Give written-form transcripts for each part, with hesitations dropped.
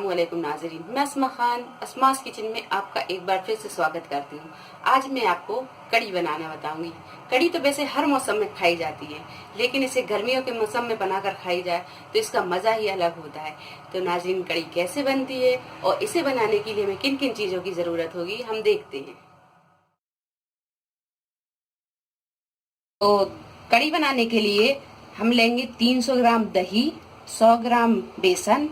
अस्सलामुअलैकुम नाज़रीन, मैं अस्मा खान अस्मास किचन में आपका एक बार फिर से स्वागत करती हूँ। आज मैं आपको कड़ी बनाना बताऊंगी। कड़ी तो वैसे हर मौसम में खाई जाती है, लेकिन इसे गर्मियों के मौसम में बनाकर खाई जाए तो इसका मज़ा ही अलग होता है। तो नाज़रीन, कड़ी कैसे बनती है और इसे बनाने के लिए हमें किन किन चीज़ों की ज़रूरत होगी, हम देखते हैं। तो कड़ी बनाने के लिए हम लेंगे 300 ग्राम दही, 100 ग्राम बेसन,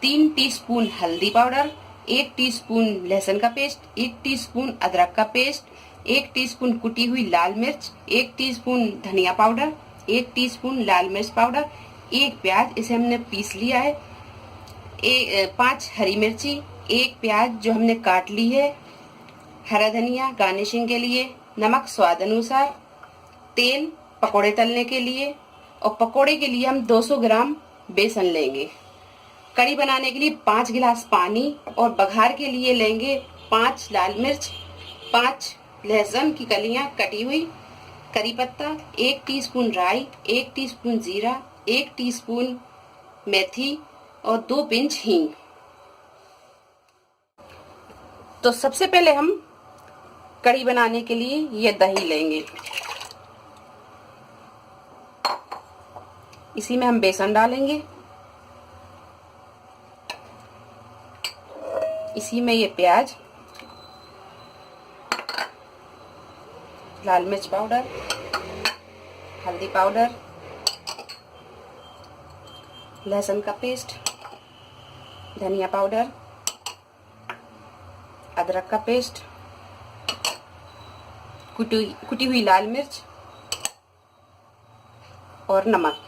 3 टीस्पून हल्दी पाउडर, 1 टीस्पून लहसुन का पेस्ट, 1 टीस्पून अदरक का पेस्ट, 1 टीस्पून कुटी हुई लाल मिर्च, 1 टीस्पून धनिया पाउडर, 1 टीस्पून लाल मिर्च पाउडर, 1 प्याज, इसे हमने पीस लिया है, 5 हरी मिर्ची, 1 प्याज जो हमने काट ली है, हरा धनिया गार्निशिंग के लिए, नमक स्वाद अनुसार, तेल पकोड़े तलने के लिए, और पकोड़े के लिए हम 200 ग्राम बेसन लेंगे। कड़ी बनाने के लिए 5 गिलास पानी, और बघार के लिए लेंगे 5 लाल मिर्च, 5 लहसुन की कलियां कटी हुई, करी पत्ता, 1 टीस्पून राई, 1 टीस्पून जीरा, 1 टीस्पून मेथी और 2 पिंच हींग। तो सबसे पहले हम कड़ी बनाने के लिए ये दही लेंगे। इसी में हम बेसन डालेंगे, इसी में ये प्याज, लाल मिर्च पाउडर, हल्दी पाउडर, लहसुन का पेस्ट, धनिया पाउडर, अदरक का पेस्ट, कुटी हुई लाल मिर्च और नमक,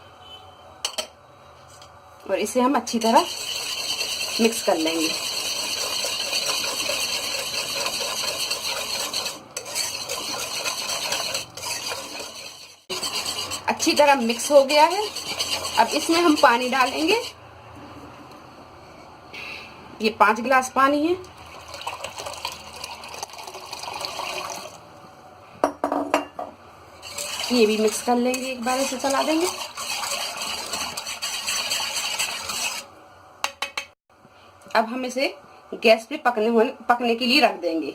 और इसे हम अच्छी तरह मिक्स कर लेंगे। अच्छी तरह मिक्स हो गया है। अब इसमें हम पानी डालेंगे। ये 5 गिलास पानी है। ये भी मिक्स कर लेंगे, एक बार इसे चला देंगे। अब हम इसे गैस पे पकने के लिए रख देंगे।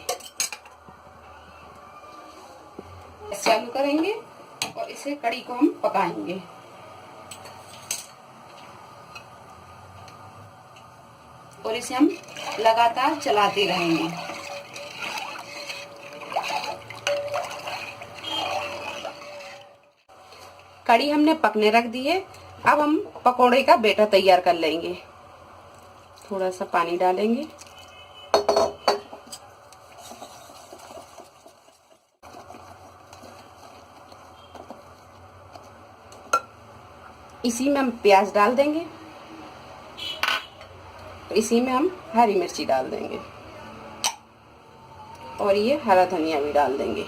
गैस चालू करेंगे और इसे कड़ी को हम पकाएंगे। और इसे हम लगातार चलाते रहेंगे। कड़ी हमने पकने रख दी है। अब हम पकोड़े का बैटर तैयार कर लेंगे। थोड़ा सा पानी डालेंगे, इसी में हम प्याज डाल देंगे, इसी में हम हरी मिर्ची डाल देंगे और ये हरा धनिया भी डाल देंगे।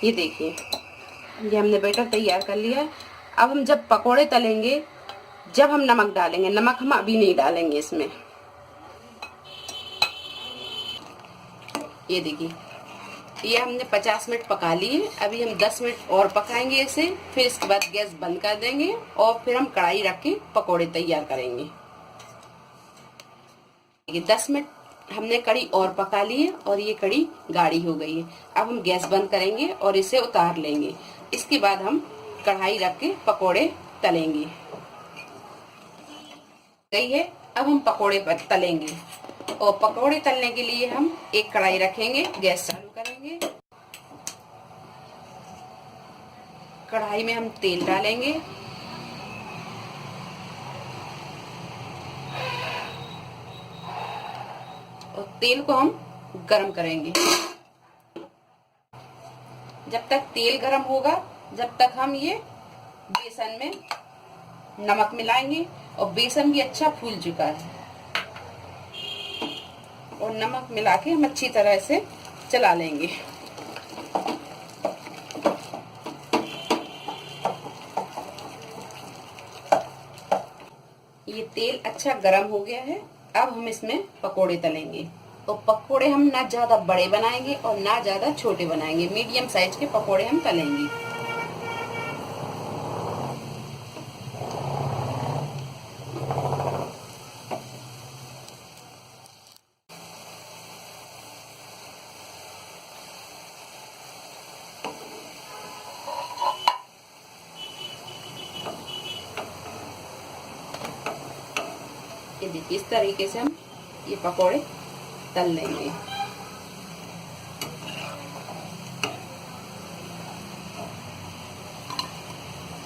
ये देखिए, ये हमने बैटर तैयार कर लिया है। अब हम जब पकोड़े तलेंगे, जब हम नमक डालेंगे, नमक हम अभी नहीं डालेंगे इसमें। ये देखिए, ये हमने 50 मिनट पका लिए। अभी हम 10 मिनट और पकाएंगे इसे, फिर इसके बाद गैस बंद कर देंगे और फिर हम कढ़ाई रख के पकोड़े तैयार करेंगे। ये 10 मिनट हमने कड़ी और पका ली है और ये कड़ी गाढ़ी हो गई है। अब हम गैस बंद करेंगे और इसे उतार लेंगे। इसके बाद हम कढ़ाई रख के पकोड़े तलेंगे। गई है, अब हम पकोड़े तलेंगे। और पकोड़े तलने के लिए हम एक कढ़ाई रखेंगे, गैस चालू करेंगे, कढ़ाई में हम तेल डालेंगे, और तेल को हम गरम करेंगे। जब तक तेल गरम होगा, जब तक हम ये बेसन में नमक मिलाएंगे। और बेसन भी अच्छा फूल चुका है और नमक मिला के हम अच्छी तरह से चला लेंगे। ये तेल अच्छा गरम हो गया है। अब हम इसमें पकोड़े तलेंगे। तो पकोड़े हम ना ज्यादा बड़े बनाएंगे और ना ज्यादा छोटे बनाएंगे, मीडियम साइज के पकोड़े हम तलेंगे। ये देखिए इस तरीके से हम ये पकोड़े तल लेंगे।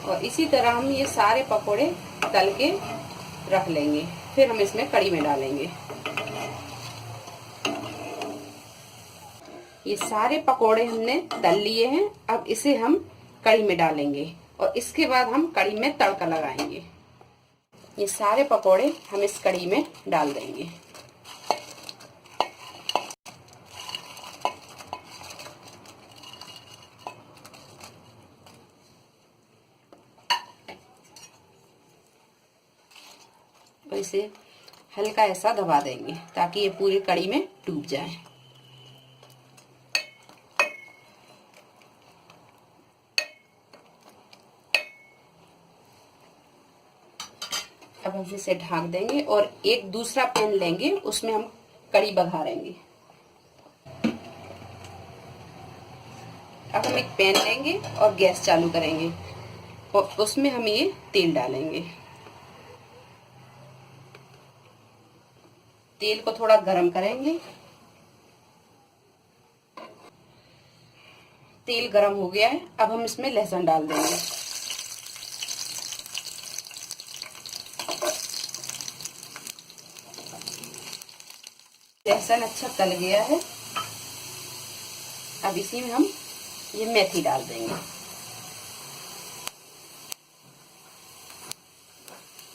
और इसी तरह हम ये सारे पकोड़े तल के रख लेंगे, फिर हम इसमें कढ़ी में डालेंगे। ये सारे पकोड़े हमने तल लिए हैं, अब इसे हम कढ़ी में डालेंगे और इसके बाद हम कढ़ी में तड़का लगाएंगे। ये सारे पकोड़े हम इस कढ़ी में डाल देंगे। और इसे हल्का ऐसा दबा देंगे ताकि ये पूरी कढ़ी में डूब जाए। अब हम इसे ढक देंगे और एक दूसरा पैन लेंगे, उसमें हम कढ़ी बघारेंगे। अब हम एक पैन लेंगे और गैस चालू करेंगे और उसमें हम ये तेल डालेंगे। तेल को थोड़ा गरम करेंगे। तेल गरम हो गया है, अब हम इसमें लहसुन डाल देंगे। लहसुन अच्छा तल गया है, अब इसी में हम ये मेथी डाल देंगे।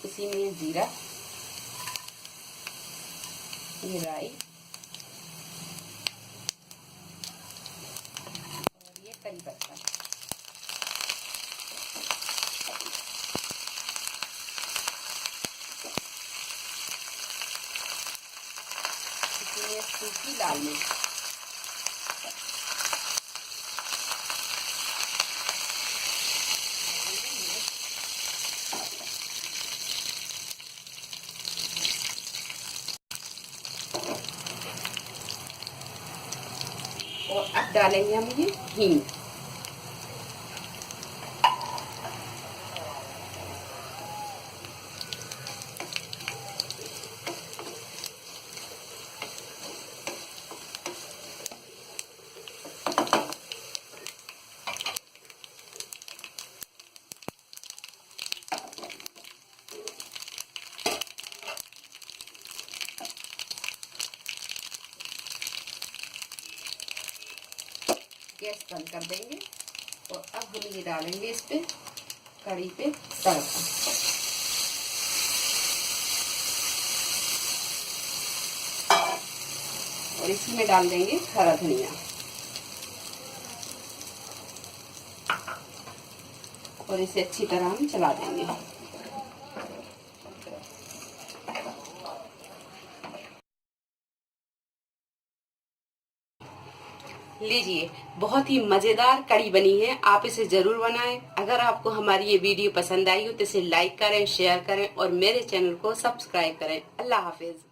इसी में ये जीरा, ये राई और ये करी पत्ता। इसमें सूखी लाल मिर्च, और अब डालेंगे हम ये हींग। गैस बंद कर देंगे और अब हम ये डालेंगे इस पे कढ़ी पे तड़का। और इसी में डाल देंगे हरा धनिया और इसे अच्छी तरह हम चला देंगे। लीजिए, बहुत ही मजेदार कढ़ी बनी है, आप इसे जरूर बनाएं। अगर आपको हमारी ये वीडियो पसंद आई हो तो इसे लाइक करें, शेयर करें और मेरे चैनल को सब्सक्राइब करें। अल्लाह हाफिज।